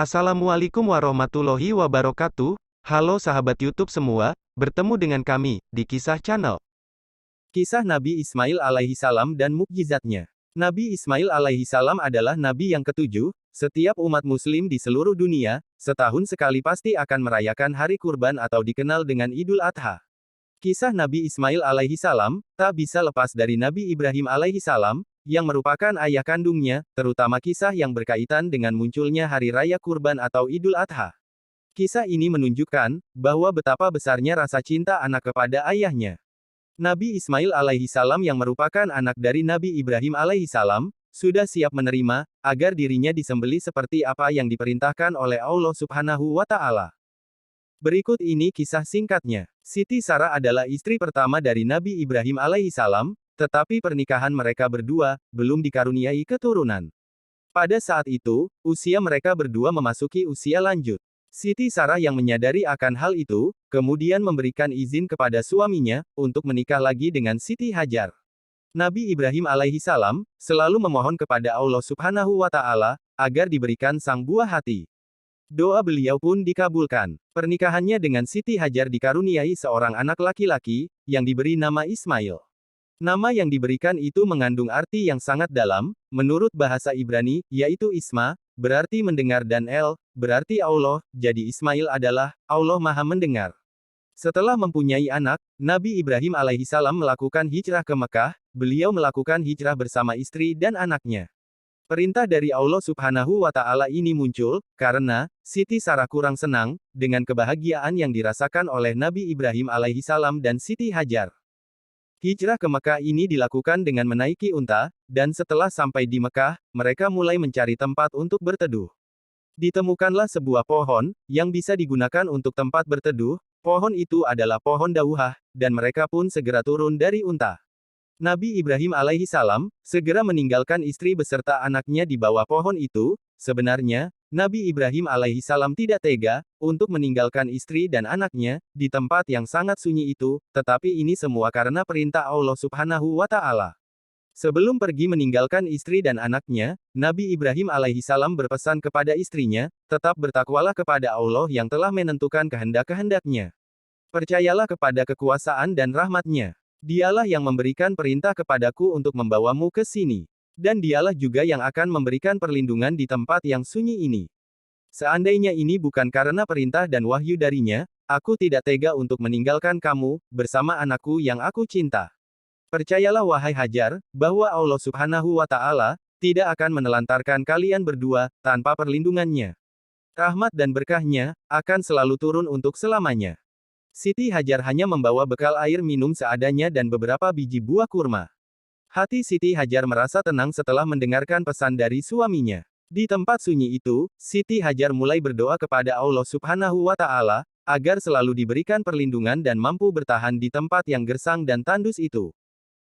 Assalamualaikum warahmatullahi wabarakatuh. Halo sahabat YouTube semua, bertemu dengan kami di Kisah Channel. Kisah Nabi Ismail alaihi salam dan mukjizatnya. Nabi Ismail alaihi salam adalah nabi yang ketujuh. Setiap umat muslim di seluruh dunia, setahun sekali pasti akan merayakan hari kurban atau dikenal dengan Idul Adha. Kisah Nabi Ismail alaihi salam tak bisa lepas dari Nabi Ibrahim alaihi salam, yang merupakan ayah kandungnya, terutama kisah yang berkaitan dengan munculnya hari raya kurban atau Idul Adha. Kisah ini menunjukkan bahwa betapa besarnya rasa cinta anak kepada ayahnya. Nabi Ismail alaihi salam yang merupakan anak dari Nabi Ibrahim alaihi salam, sudah siap menerima, agar dirinya disembelih seperti apa yang diperintahkan oleh Allah Subhanahu wa Ta'ala. Berikut ini kisah singkatnya. Siti Sarah adalah istri pertama dari Nabi Ibrahim alaihi salam, tetapi pernikahan mereka berdua belum dikaruniai keturunan. Pada saat itu, usia mereka berdua memasuki usia lanjut. Siti Sarah yang menyadari akan hal itu, kemudian memberikan izin kepada suaminya untuk menikah lagi dengan Siti Hajar. Nabi Ibrahim alaihi salam selalu memohon kepada Allah Subhanahu wa Ta'ala agar diberikan sang buah hati. Doa beliau pun dikabulkan. Pernikahannya dengan Siti Hajar dikaruniai seorang anak laki-laki yang diberi nama Ismail. Nama yang diberikan itu mengandung arti yang sangat dalam, menurut bahasa Ibrani, yaitu Isma, berarti mendengar dan El, berarti Allah, jadi Ismail adalah, Allah Maha Mendengar. Setelah mempunyai anak, Nabi Ibrahim alaihissalam melakukan hijrah ke Mekah, beliau melakukan hijrah bersama istri dan anaknya. Perintah dari Allah Subhanahu wa Ta'ala ini muncul, karena, Siti Sarah kurang senang, dengan kebahagiaan yang dirasakan oleh Nabi Ibrahim alaihissalam dan Siti Hajar. Hijrah ke Mekah ini dilakukan dengan menaiki unta, dan setelah sampai di Mekah, mereka mulai mencari tempat untuk berteduh. Ditemukanlah sebuah pohon, yang bisa digunakan untuk tempat berteduh, pohon itu adalah pohon dauhah, dan mereka pun segera turun dari unta. Nabi Ibrahim alaihissalam segera meninggalkan istri beserta anaknya di bawah pohon itu. Sebenarnya, Nabi Ibrahim alaihissalam tidak tega untuk meninggalkan istri dan anaknya di tempat yang sangat sunyi itu, tetapi ini semua karena perintah Allah Subhanahu wa Ta'ala. Sebelum pergi meninggalkan istri dan anaknya, Nabi Ibrahim alaihissalam berpesan kepada istrinya, tetap bertakwalah kepada Allah yang telah menentukan kehendak-kehendaknya. Percayalah kepada kekuasaan dan rahmatnya. Dialah yang memberikan perintah kepadaku untuk membawamu ke sini. Dan dialah juga yang akan memberikan perlindungan di tempat yang sunyi ini. Seandainya ini bukan karena perintah dan wahyu darinya, aku tidak tega untuk meninggalkan kamu, bersama anakku yang aku cinta. Percayalah wahai Hajar, bahwa Allah Subhanahu wa Ta'ala tidak akan menelantarkan kalian berdua, tanpa perlindungannya. Rahmat dan berkahnya akan selalu turun untuk selamanya. Siti Hajar hanya membawa bekal air minum seadanya dan beberapa biji buah kurma. Hati Siti Hajar merasa tenang setelah mendengarkan pesan dari suaminya. Di tempat sunyi itu, Siti Hajar mulai berdoa kepada Allah Subhanahu wa Ta'ala agar selalu diberikan perlindungan dan mampu bertahan di tempat yang gersang dan tandus itu.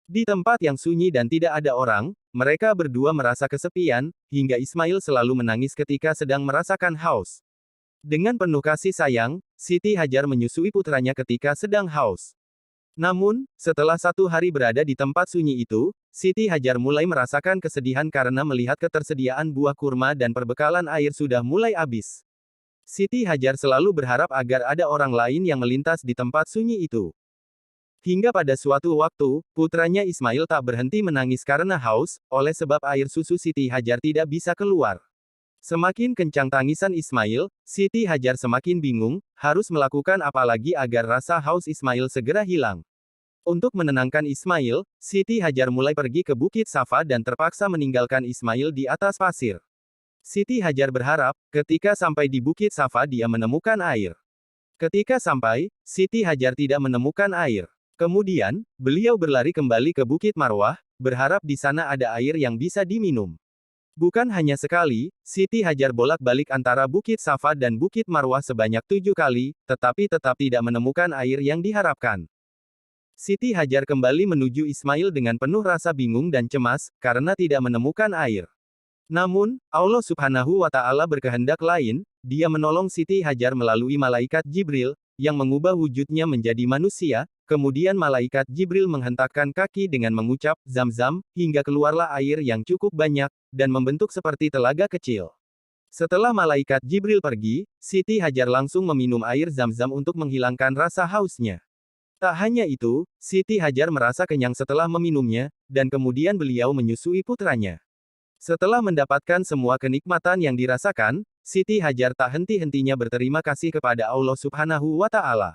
Di tempat yang sunyi dan tidak ada orang, mereka berdua merasa kesepian, hingga Ismail selalu menangis ketika sedang merasakan haus. Dengan penuh kasih sayang, Siti Hajar menyusui putranya ketika sedang haus. Namun, setelah 1 hari berada di tempat sunyi itu, Siti Hajar mulai merasakan kesedihan karena melihat ketersediaan buah kurma dan perbekalan air sudah mulai habis. Siti Hajar selalu berharap agar ada orang lain yang melintas di tempat sunyi itu. Hingga pada suatu waktu, putranya Ismail tak berhenti menangis karena haus, oleh sebab air susu Siti Hajar tidak bisa keluar. Semakin kencang tangisan Ismail, Siti Hajar semakin bingung, harus melakukan apa lagi agar rasa haus Ismail segera hilang. Untuk menenangkan Ismail, Siti Hajar mulai pergi ke Bukit Safa dan terpaksa meninggalkan Ismail di atas pasir. Siti Hajar berharap, ketika sampai di Bukit Safa dia menemukan air. Ketika sampai, Siti Hajar tidak menemukan air. Kemudian, beliau berlari kembali ke Bukit Marwah, berharap di sana ada air yang bisa diminum. Bukan hanya sekali, Siti Hajar bolak-balik antara Bukit Safa dan Bukit Marwah sebanyak 7 kali, tetapi tetap tidak menemukan air yang diharapkan. Siti Hajar kembali menuju Ismail dengan penuh rasa bingung dan cemas, karena tidak menemukan air. Namun, Allah Subhanahu wa Ta'ala berkehendak lain, Dia menolong Siti Hajar melalui malaikat Jibril, yang mengubah wujudnya menjadi manusia, kemudian malaikat Jibril menghentakkan kaki dengan mengucap, Zam-Zam, hingga keluarlah air yang cukup banyak, dan membentuk seperti telaga kecil. Setelah malaikat Jibril pergi, Siti Hajar langsung meminum air zam-zam untuk menghilangkan rasa hausnya. Tak hanya itu, Siti Hajar merasa kenyang setelah meminumnya, dan kemudian beliau menyusui putranya. Setelah mendapatkan semua kenikmatan yang dirasakan, Siti Hajar tak henti-hentinya berterima kasih kepada Allah Subhanahu wa Ta'ala.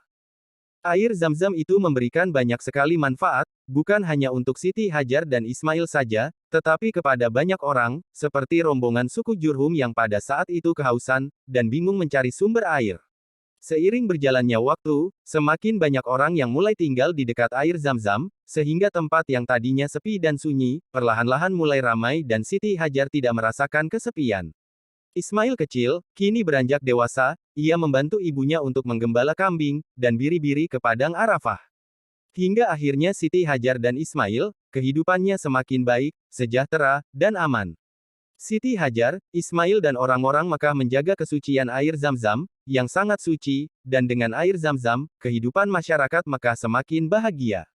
Air zam-zam itu memberikan banyak sekali manfaat, bukan hanya untuk Siti Hajar dan Ismail saja, tetapi kepada banyak orang, seperti rombongan suku Jurhum yang pada saat itu kehausan, dan bingung mencari sumber air. Seiring berjalannya waktu, semakin banyak orang yang mulai tinggal di dekat air zam-zam, sehingga tempat yang tadinya sepi dan sunyi, perlahan-lahan mulai ramai dan Siti Hajar tidak merasakan kesepian. Ismail kecil, kini beranjak dewasa, ia membantu ibunya untuk menggembala kambing, dan biri-biri ke padang Arafah. Hingga akhirnya Siti Hajar dan Ismail, kehidupannya semakin baik, sejahtera, dan aman. Siti Hajar, Ismail dan orang-orang Mekah menjaga kesucian air zam-zam, yang sangat suci, dan dengan air zam-zam, kehidupan masyarakat Mekah semakin bahagia.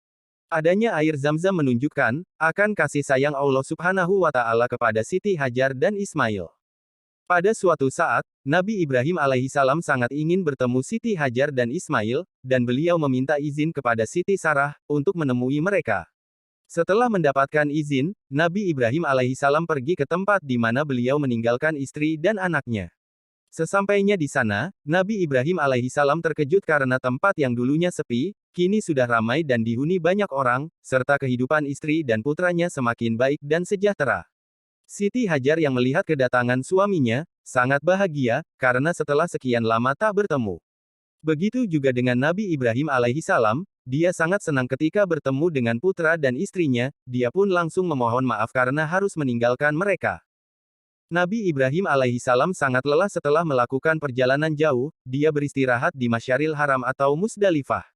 Adanya air zam-zam menunjukkan, akan kasih sayang Allah Subhanahu wa Ta'ala kepada Siti Hajar dan Ismail. Pada suatu saat, Nabi Ibrahim alaihissalam sangat ingin bertemu Siti Hajar dan Ismail, dan beliau meminta izin kepada Siti Sarah, untuk menemui mereka. Setelah mendapatkan izin, Nabi Ibrahim alaihissalam pergi ke tempat di mana beliau meninggalkan istri dan anaknya. Sesampainya di sana, Nabi Ibrahim alaihissalam terkejut karena tempat yang dulunya sepi, kini sudah ramai dan dihuni banyak orang, serta kehidupan istri dan putranya semakin baik dan sejahtera. Siti Hajar yang melihat kedatangan suaminya, sangat bahagia, karena setelah sekian lama tak bertemu. Begitu juga dengan Nabi Ibrahim alaihissalam, dia sangat senang ketika bertemu dengan putra dan istrinya, dia pun langsung memohon maaf karena harus meninggalkan mereka. Nabi Ibrahim alaihissalam sangat lelah setelah melakukan perjalanan jauh, dia beristirahat di Masyaril Haram atau Musdalifah.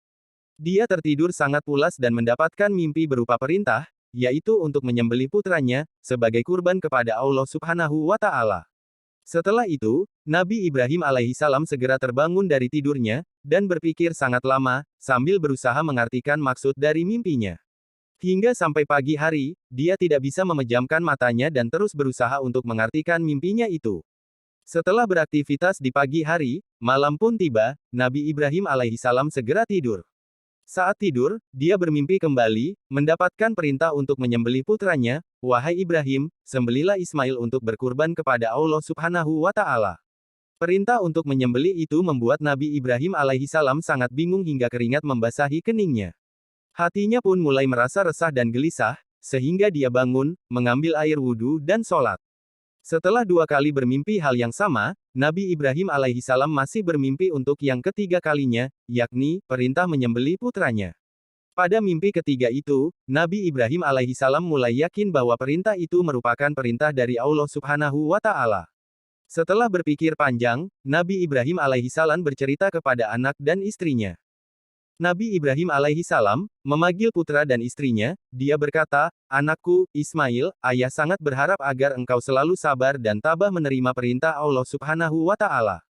Dia tertidur sangat pulas dan mendapatkan mimpi berupa perintah, yaitu untuk menyembelih putranya, sebagai kurban kepada Allah Subhanahu wa Ta'ala. Setelah itu, Nabi Ibrahim alaihissalam segera terbangun dari tidurnya, dan berpikir sangat lama, sambil berusaha mengartikan maksud dari mimpinya. Hingga sampai pagi hari, dia tidak bisa memejamkan matanya dan terus berusaha untuk mengartikan mimpinya itu. Setelah beraktivitas di pagi hari, malam pun tiba, Nabi Ibrahim alaihissalam segera tidur. Saat tidur, dia bermimpi kembali, mendapatkan perintah untuk menyembelih putranya, "Wahai Ibrahim, sembelilah Ismail untuk berkurban kepada Allah Subhanahu wa Ta'ala." Perintah untuk menyembelih itu membuat Nabi Ibrahim alaihissalam sangat bingung hingga keringat membasahi keningnya. Hatinya pun mulai merasa resah dan gelisah, sehingga dia bangun, mengambil air wudhu dan sholat. Setelah 2 kali bermimpi hal yang sama, Nabi Ibrahim alaihissalam masih bermimpi untuk yang ketiga kalinya, yakni, perintah menyembelih putranya. Pada mimpi ketiga itu, Nabi Ibrahim alaihissalam mulai yakin bahwa perintah itu merupakan perintah dari Allah Subhanahu wa Ta'ala. Setelah berpikir panjang, Nabi Ibrahim alaihissalam bercerita kepada anak dan istrinya. Nabi Ibrahim alaihissalam memanggil putra dan istrinya, dia berkata, "Anakku, Ismail, ayah sangat berharap agar engkau selalu sabar dan tabah menerima perintah Allah Subhanahu wa Ta'ala."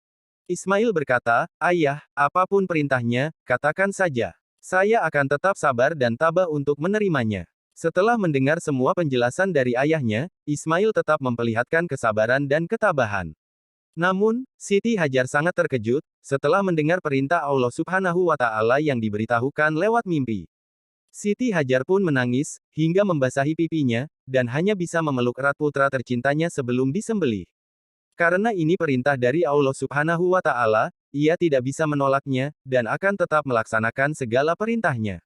Ismail berkata, "Ayah, apapun perintahnya, katakan saja. Saya akan tetap sabar dan tabah untuk menerimanya." Setelah mendengar semua penjelasan dari ayahnya, Ismail tetap memperlihatkan kesabaran dan ketabahan. Namun, Siti Hajar sangat terkejut, setelah mendengar perintah Allah Subhanahu wa Ta'ala yang diberitahukan lewat mimpi. Siti Hajar pun menangis, hingga membasahi pipinya, dan hanya bisa memeluk erat putra tercintanya sebelum disembelih. Karena ini perintah dari Allah Subhanahu wa Ta'ala, ia tidak bisa menolaknya, dan akan tetap melaksanakan segala perintahnya.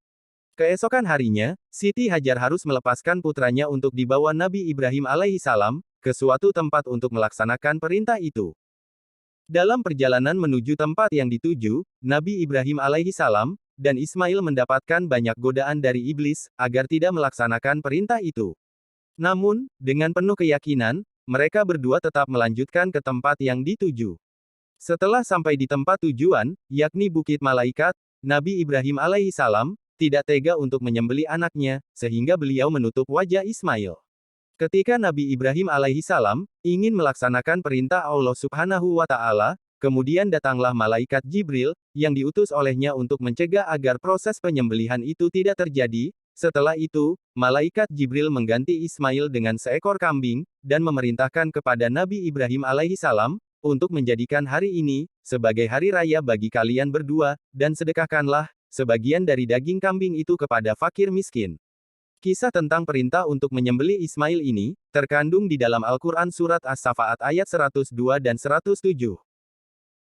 Keesokan harinya, Siti Hajar harus melepaskan putranya untuk dibawa Nabi Ibrahim alaihissalam, ke suatu tempat untuk melaksanakan perintah itu. Dalam perjalanan menuju tempat yang dituju, Nabi Ibrahim alaihissalam, dan Ismail mendapatkan banyak godaan dari iblis, agar tidak melaksanakan perintah itu. Namun, dengan penuh keyakinan, mereka berdua tetap melanjutkan ke tempat yang dituju. Setelah sampai di tempat tujuan, yakni Bukit Malaikat, Nabi Ibrahim alaihissalam, tidak tega untuk menyembelih anaknya, sehingga beliau menutup wajah Ismail. Ketika Nabi Ibrahim alaihissalam ingin melaksanakan perintah Allah Subhanahu wa Ta'ala, kemudian datanglah malaikat Jibril, yang diutus olehnya untuk mencegah agar proses penyembelihan itu tidak terjadi. Setelah itu, malaikat Jibril mengganti Ismail dengan seekor kambing, dan memerintahkan kepada Nabi Ibrahim alaihissalam, untuk menjadikan hari ini sebagai hari raya bagi kalian berdua, dan sedekahkanlah sebagian dari daging kambing itu kepada fakir miskin. Kisah tentang perintah untuk menyembelih Ismail ini terkandung di dalam Al-Quran Surat As-Safaat ayat 102 dan 107.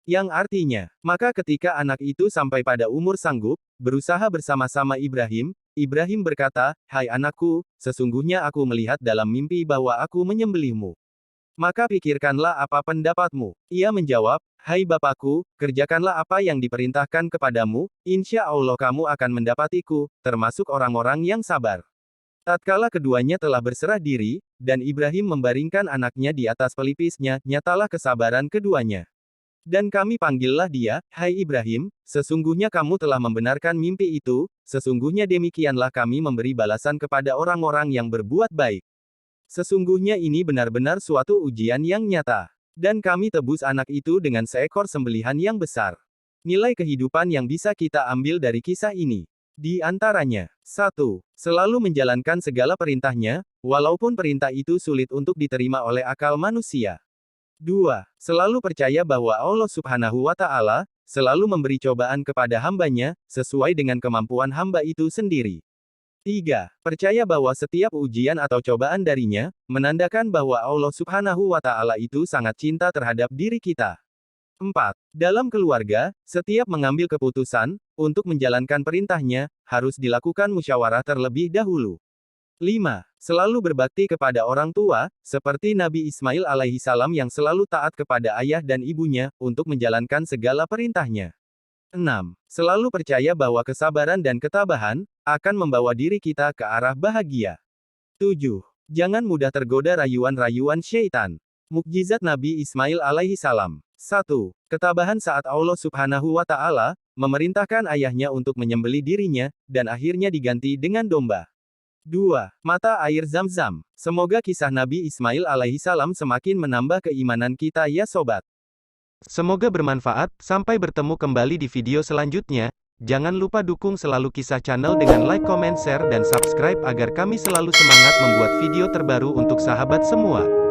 Yang artinya, maka ketika anak itu sampai pada umur sanggup, berusaha bersama-sama Ibrahim, Ibrahim berkata, "Hai anakku, sesungguhnya aku melihat dalam mimpi bahwa aku menyembelihmu. Maka pikirkanlah apa pendapatmu." Ia menjawab, "Hai bapakku, kerjakanlah apa yang diperintahkan kepadamu, insya Allah kamu akan mendapatiku, termasuk orang-orang yang sabar." Tatkala keduanya telah berserah diri, dan Ibrahim membaringkan anaknya di atas pelipisnya, nyatalah kesabaran keduanya. Dan kami panggillah dia, "Hai Ibrahim, sesungguhnya kamu telah membenarkan mimpi itu, sesungguhnya demikianlah kami memberi balasan kepada orang-orang yang berbuat baik. Sesungguhnya ini benar-benar suatu ujian yang nyata. Dan kami tebus anak itu dengan seekor sembelihan yang besar." Nilai kehidupan yang bisa kita ambil dari kisah ini. Di antaranya, 1. Selalu menjalankan segala perintahnya, walaupun perintah itu sulit untuk diterima oleh akal manusia. 2. Selalu percaya bahwa Allah Subhanahu wa Ta'ala selalu memberi cobaan kepada hambanya, sesuai dengan kemampuan hamba itu sendiri. 3. Percaya bahwa setiap ujian atau cobaan darinya menandakan bahwa Allah Subhanahu wa Ta'ala itu sangat cinta terhadap diri kita. 4. Dalam keluarga, setiap mengambil keputusan untuk menjalankan perintahnya harus dilakukan musyawarah terlebih dahulu. 5. Selalu berbakti kepada orang tua, seperti Nabi Ismail alaihi salam yang selalu taat kepada ayah dan ibunya, untuk menjalankan segala perintahnya. 6. Selalu percaya bahwa kesabaran dan ketabahan akan membawa diri kita ke arah bahagia. 7. Jangan mudah tergoda rayuan-rayuan syaitan. Mukjizat Nabi Ismail alaihi salam. 1. Ketabahan saat Allah Subhanahu wa Ta'ala memerintahkan ayahnya untuk menyembelih dirinya, dan akhirnya diganti dengan domba. 2. Mata air Zam-Zam. Semoga kisah Nabi Ismail alaihi salam semakin menambah keimanan kita ya sobat. Semoga bermanfaat, sampai bertemu kembali di video selanjutnya. Jangan lupa dukung selalu Kisah Channel dengan like, comment, share, dan subscribe agar kami selalu semangat membuat video terbaru untuk sahabat semua.